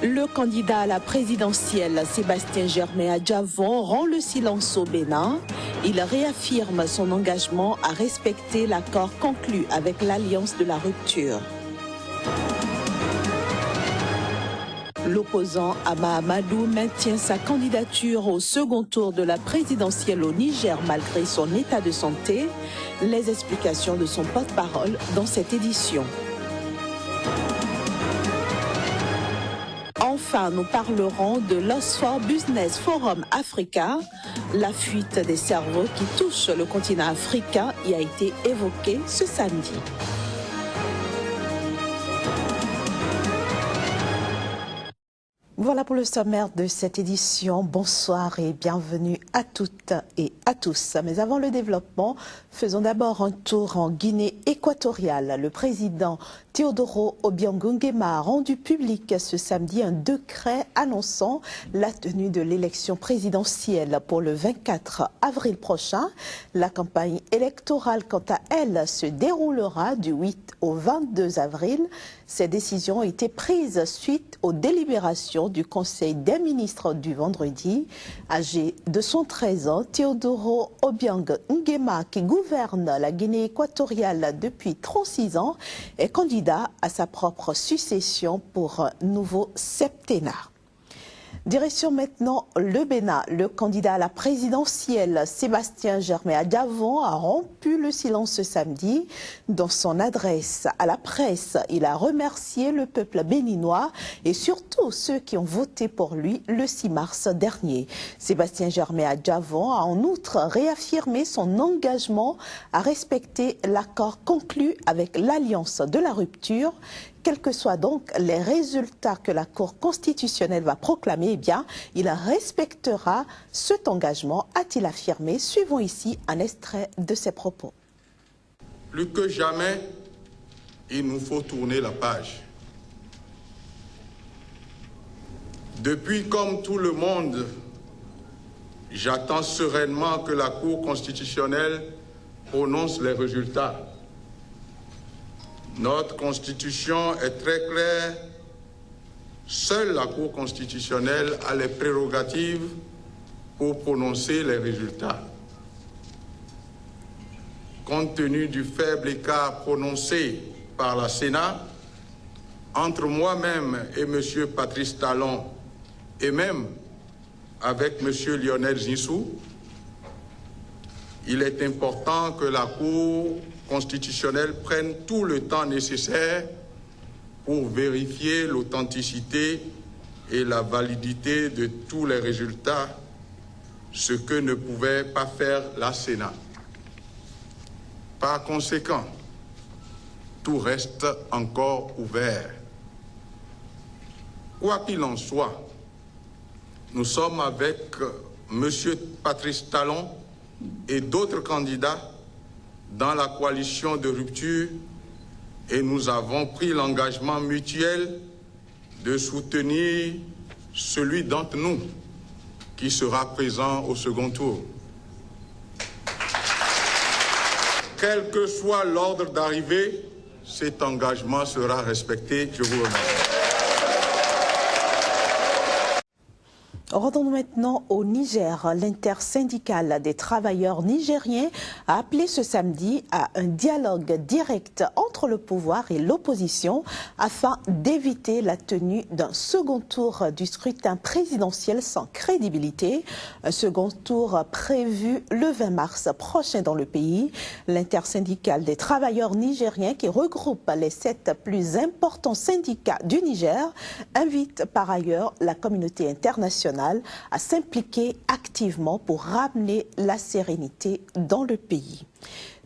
Le candidat à la présidentielle, Sébastien Germain-Adjavon, rend le silence au Bénin. Il réaffirme son engagement à respecter l'accord conclu avec l'Alliance de la rupture. L'opposant Ama Amadou maintient sa candidature au second tour de la présidentielle au Niger malgré son état de santé. Les explications de son porte-parole dans cette édition. Enfin, nous parlerons de l'Oxford Business Forum Africa. La fuite des cerveaux qui touche le continent africain y a été évoquée ce samedi. Voilà pour le sommaire de cette édition. Bonsoir et bienvenue à toutes et à tous. Mais avant le développement, faisons d'abord un tour en Guinée équatoriale. Le président Teodoro Obiang Nguema a rendu public ce samedi un décret annonçant la tenue de l'élection présidentielle pour le 24 avril prochain. La campagne électorale, quant à elle, se déroulera du 8 au 22 avril. Ces décisions ont été prises suite aux délibérations du Conseil des ministres du vendredi. Âgé de 113 ans, Teodoro Obiang Nguema, qui gouverne la Guinée équatoriale depuis 36 ans, est candidat à sa propre succession pour un nouveau septennat. Direction maintenant le Bénin. Le candidat à la présidentielle, Sébastien Germain-Adjavon, a rompu le silence ce samedi. Dans son adresse à la presse, il a remercié le peuple béninois et surtout ceux qui ont voté pour lui le 6 mars dernier. Sébastien Germain-Adjavon a en outre réaffirmé son engagement à respecter l'accord conclu avec l'Alliance de la rupture. Quels que soient donc les résultats que la Cour constitutionnelle va proclamer, eh bien, il respectera cet engagement, a-t-il affirmé. Suivons ici un extrait de ses propos. Plus que jamais, il nous faut tourner la page. Depuis, comme tout le monde, j'attends sereinement que la Cour constitutionnelle prononce les résultats. Notre Constitution est très claire. Seule la Cour constitutionnelle a les prérogatives pour prononcer les résultats. Compte tenu du faible écart prononcé par la Sénat entre moi-même et M. Patrice Talon et même avec M. Lionel Zinsou, il est important que la Cour constitutionnelle prenne tout le temps nécessaire pour vérifier l'authenticité et la validité de tous les résultats, ce que ne pouvait pas faire la Sénat. Par conséquent, tout reste encore ouvert. Quoi qu'il en soit, nous sommes avec M. Patrice Talon et d'autres candidats dans la coalition de rupture et nous avons pris l'engagement mutuel de soutenir celui d'entre nous qui sera présent au second tour. Quel que soit l'ordre d'arrivée, cet engagement sera respecté. Je vous remercie. Rendons-nous maintenant au Niger. L'intersyndicale des travailleurs nigériens a appelé ce samedi à un dialogue direct entre le pouvoir et l'opposition afin d'éviter la tenue d'un second tour du scrutin présidentiel sans crédibilité. Un second tour prévu le 20 mars prochain dans le pays. L'intersyndicale des travailleurs nigériens, qui regroupe les 7 plus importants syndicats du Niger, invite par ailleurs la communauté internationale à s'impliquer activement pour ramener la sérénité dans le pays.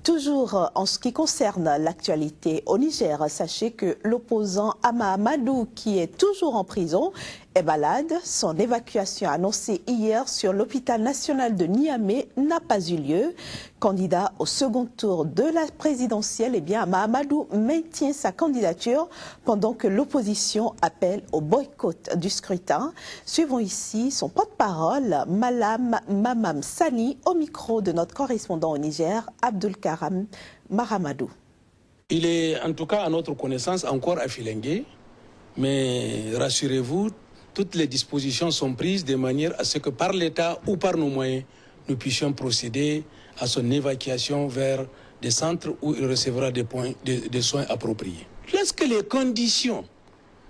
Toujours en ce qui concerne l'actualité au Niger, sachez que l'opposant Ama Amadou, qui est toujours en prison, est malade. Son évacuation annoncée hier sur l'hôpital national de Niamey n'a pas eu lieu. Candidat au second tour de la présidentielle, eh bien, Ama Amadou maintient sa candidature pendant que l'opposition appelle au boycott du scrutin. Suivons ici son porte-parole, Malam Mamam Sani, au micro de notre correspondant au Niger, Abdul Karam Mahamadou. Il est en tout cas à notre connaissance encore à Filengue, mais rassurez-vous, toutes les dispositions sont prises de manière à ce que par l'État ou par nos moyens, nous puissions procéder à son évacuation vers des centres où il recevra des soins appropriés. Lorsque les conditions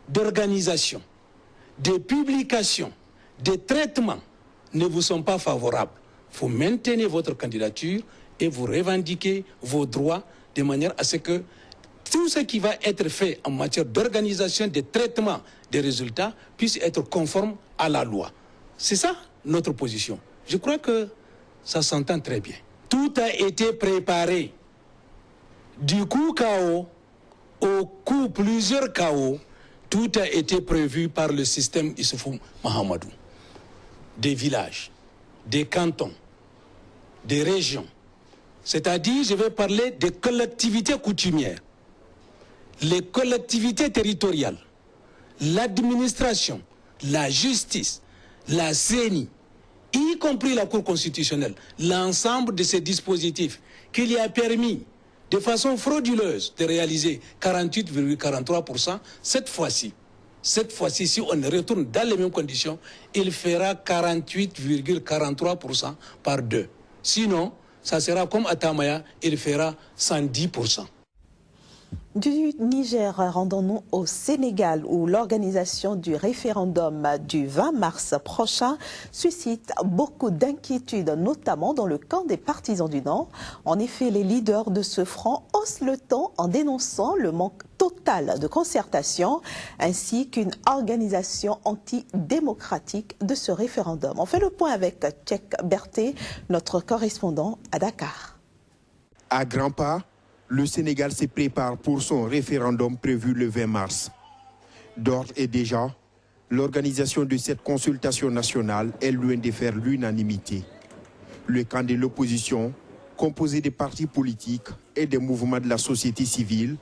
d'organisation, de publication, de traitement ne vous sont pas favorables, vous maintenez votre candidature et vous revendiquez vos droits de manière à ce que tout ce qui va être fait en matière d'organisation, de traitement des résultats puisse être conforme à la loi. C'est ça notre position. Je crois que ça s'entend très bien. Tout a été préparé. Du coup KO au coup plusieurs KO, tout a été prévu par le système Issoufou Mahamadou. Des villages, des cantons, des régions. C'est-à-dire, je vais parler des collectivités coutumières, les collectivités territoriales, l'administration, la justice, la CENI, y compris la Cour constitutionnelle, l'ensemble de ces dispositifs qui lui a permis de façon frauduleuse de réaliser 48,43%, cette fois-ci, si on retourne dans les mêmes conditions, il fera 48,43% par 2. Sinon, ça sera comme à Tamaya, il fera 110%. Du Niger, rendons-nous au Sénégal où l'organisation du référendum du 20 mars prochain suscite beaucoup d'inquiétudes, notamment dans le camp des partisans du non. En effet, les leaders de ce front haussent le ton en dénonçant le manque total de concertation ainsi qu'une organisation antidémocratique de ce référendum. On fait le point avec Tchèque Berthet, notre correspondant à Dakar. À grands pas, le Sénégal se prépare pour son référendum prévu le 20 mars. D'ores et déjà, l'organisation de cette consultation nationale est loin de faire l'unanimité. Le camp de l'opposition, composé des partis politiques et des mouvements de la société civile,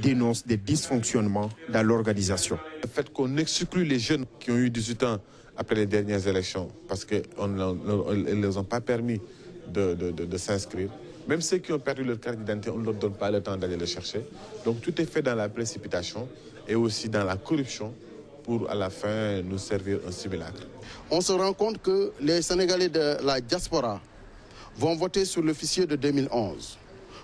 dénonce des dysfonctionnements dans l'organisation. Le fait qu'on exclut les jeunes qui ont eu 18 ans après les dernières élections, parce qu'ils ne leur ont pas permis de s'inscrire. Même ceux qui ont perdu leur carte d'identité, on ne leur donne pas le temps d'aller le chercher. Donc tout est fait dans la précipitation et aussi dans la corruption pour à la fin nous servir un simulacre. On se rend compte que les Sénégalais de la diaspora vont voter sur le fichier de 2011.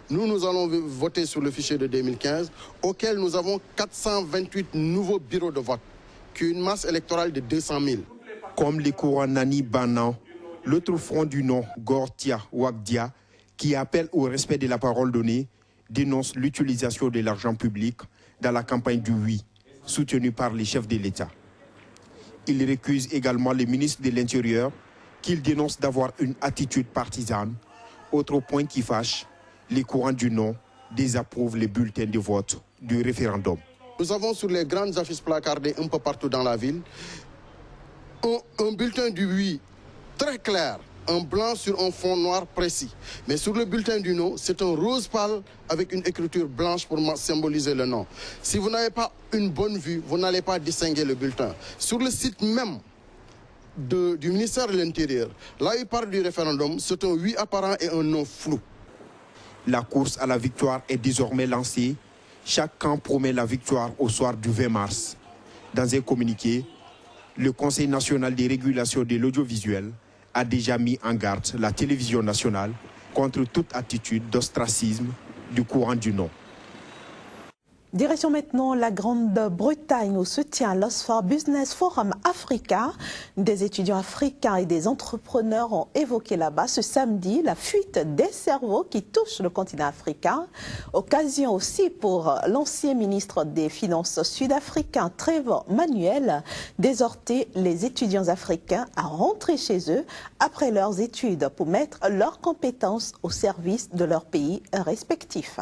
Nous allons voter sur le fichier de 2015, auquel nous avons 428 nouveaux bureaux de vote, qui est une masse électorale de 200 000. Comme les courants Nani Banan, l'autre front du nom, Gortia Wagdia, qui appelle au respect de la parole donnée, dénonce l'utilisation de l'argent public dans la campagne du oui, soutenue par les chefs de l'État. Il récuse également le ministre de l'Intérieur, qu'il dénonce d'avoir une attitude partisane. Autre point qui fâche, les courants du non désapprouvent les bulletins de vote du référendum. Nous avons sur les grandes affiches placardées un peu partout dans la ville un bulletin du oui très clair, un blanc sur un fond noir précis. Mais sur le bulletin du non, c'est un rose pâle avec une écriture blanche pour symboliser le non. Si vous n'avez pas une bonne vue, vous n'allez pas distinguer le bulletin. Sur le site même du ministère de l'Intérieur, là il parle du référendum, c'est un oui apparent et un non flou. La course à la victoire est désormais lancée. Chaque camp promet la victoire au soir du 20 mars. Dans un communiqué, le Conseil national de régulation de l'audiovisuel a déjà mis en garde la télévision nationale contre toute attitude d'ostracisme du courant du non. Direction maintenant la Grande-Bretagne où se tient l'Oxford Business Forum Africa. Des étudiants africains et des entrepreneurs ont évoqué là-bas ce samedi la fuite des cerveaux qui touche le continent africain. Occasion aussi pour l'ancien ministre des Finances sud-africain Trevor Manuel d'exhorter les étudiants africains à rentrer chez eux après leurs études pour mettre leurs compétences au service de leur pays respectif.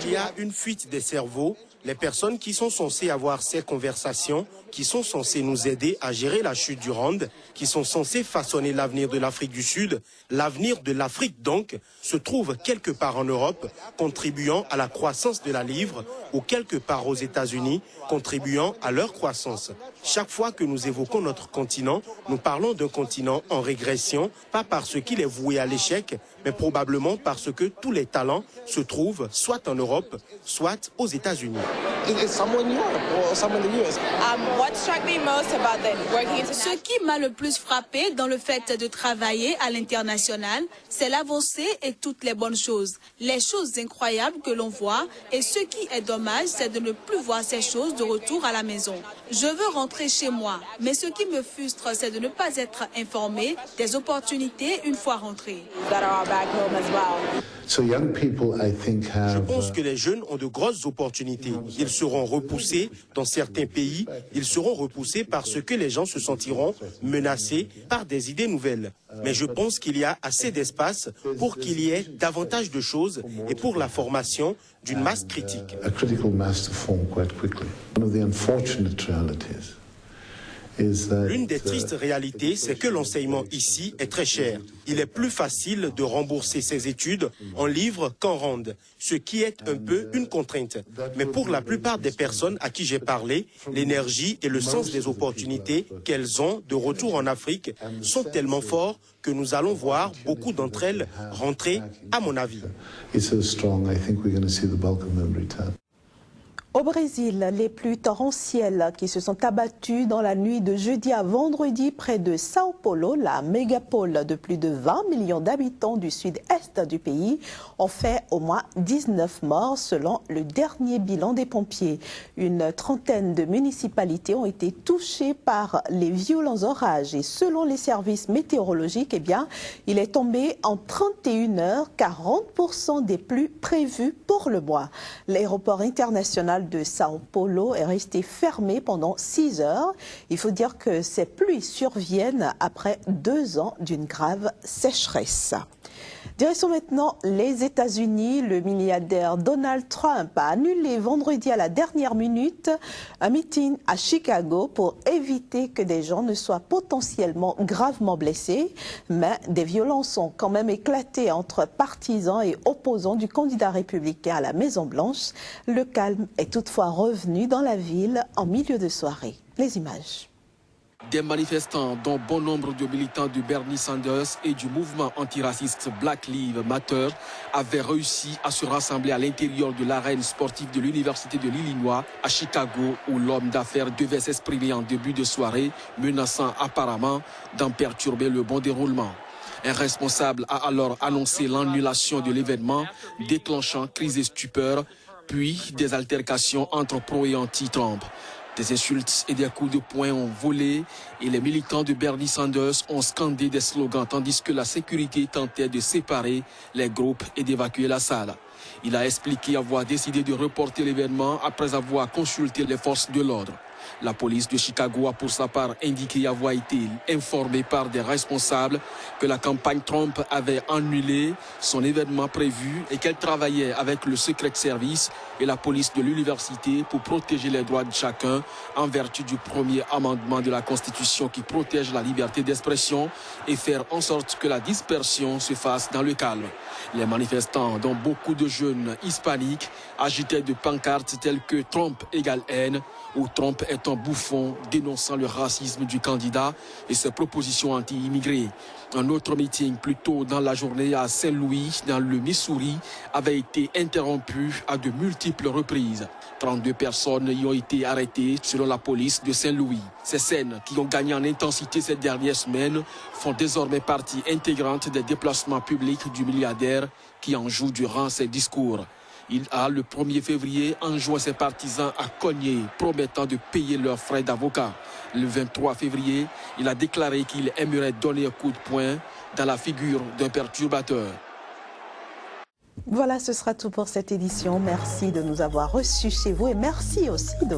Il y a une fuite des cerveaux. Les personnes qui sont censées avoir ces conversations, qui sont censées nous aider à gérer la chute du Rand, qui sont censées façonner l'avenir de l'Afrique du Sud, l'avenir de l'Afrique donc, se trouvent quelque part en Europe, contribuant à la croissance de la livre, ou quelque part aux États-Unis, contribuant à leur croissance. Chaque fois que nous évoquons notre continent, nous parlons d'un continent en régression, pas parce qu'il est voué à l'échec, mais probablement parce que tous les talents se trouvent soit en Europe, soit aux États-Unis. Ce qui m'a le plus frappé dans le fait de travailler à l'international, c'est l'avancée et toutes les bonnes choses. Les choses incroyables que l'on voit, et ce qui est dommage, c'est de ne plus voir ces choses de retour à la maison. Je veux rentrer chez moi, mais ce qui me frustre, c'est de ne pas être informé des opportunités une fois rentré. Je pense que les jeunes ont de grosses opportunités. Ils seront repoussés dans certains pays. Ils seront repoussés parce que les gens se sentiront menacés par des idées nouvelles. Mais je pense qu'il y a assez d'espace pour qu'il y ait davantage de choses et pour la formation d'une masse critique. L'une des tristes réalités, c'est que l'enseignement ici est très cher. Il est plus facile de rembourser ses études en livres qu'en ronde, ce qui est un peu une contrainte. Mais pour la plupart des personnes à qui j'ai parlé, l'énergie et le sens des opportunités qu'elles ont de retour en Afrique sont tellement forts que nous allons voir beaucoup d'entre elles rentrer, à mon avis. Au Brésil, les pluies torrentielles qui se sont abattues dans la nuit de jeudi à vendredi près de Sao Paulo, la mégapole de plus de 20 millions d'habitants du sud-est du pays, ont fait au moins 19 morts selon le dernier bilan des pompiers. Une trentaine de municipalités ont été touchées par les violents orages et selon les services météorologiques, eh bien, il est tombé en 31 heures 40% des pluies prévues pour le mois. L'aéroport international de Sao Paulo est resté fermé pendant 6 heures. Il faut dire que ces pluies surviennent après 2 ans d'une grave sécheresse. Direction maintenant les États-Unis. Le milliardaire Donald Trump a annulé vendredi à la dernière minute un meeting à Chicago pour éviter que des gens ne soient potentiellement gravement blessés. Mais des violences ont quand même éclaté entre partisans et opposants du candidat républicain à la Maison-Blanche. Le calme est toutefois revenu dans la ville en milieu de soirée. Les images. Des manifestants, dont bon nombre de militants de Bernie Sanders et du mouvement antiraciste Black Lives Matter, avaient réussi à se rassembler à l'intérieur de l'arène sportive de l'Université de l'Illinois à Chicago, où l'homme d'affaires devait s'exprimer en début de soirée, menaçant apparemment d'en perturber le bon déroulement. Un responsable a alors annoncé l'annulation de l'événement, déclenchant crise et stupeur, puis des altercations entre pro et anti-Trump. Des insultes et des coups de poing ont volé et les militants de Bernie Sanders ont scandé des slogans tandis que la sécurité tentait de séparer les groupes et d'évacuer la salle. Il a expliqué avoir décidé de reporter l'événement après avoir consulté les forces de l'ordre. La police de Chicago a pour sa part indiqué avoir été informée par des responsables que la campagne Trump avait annulé son événement prévu et qu'elle travaillait avec le Secret Service et la police de l'université pour protéger les droits de chacun en vertu du premier amendement de la Constitution qui protège la liberté d'expression et faire en sorte que la dispersion se fasse dans le calme. Les manifestants, dont beaucoup de jeunes hispaniques, agitaient de pancartes telles que Trump égale haine ou Trump est un bouffon, dénonçant le racisme du candidat et ses propositions anti-immigrés. Un autre meeting plus tôt dans la journée à Saint-Louis, dans le Missouri, avait été interrompu à de multiples reprises. 32 personnes y ont été arrêtées selon la police de Saint-Louis. Ces scènes qui ont gagné en intensité ces dernières semaines font désormais partie intégrante des déplacements publics du milliardaire qui en joue durant ses discours. Il a, le 1er février, enjoint ses partisans à cogner, promettant de payer leurs frais d'avocat. Le 23 février, il a déclaré qu'il aimerait donner un coup de poing dans la figure d'un perturbateur. Voilà, ce sera tout pour cette édition. Merci de nous avoir reçus chez vous et merci aussi de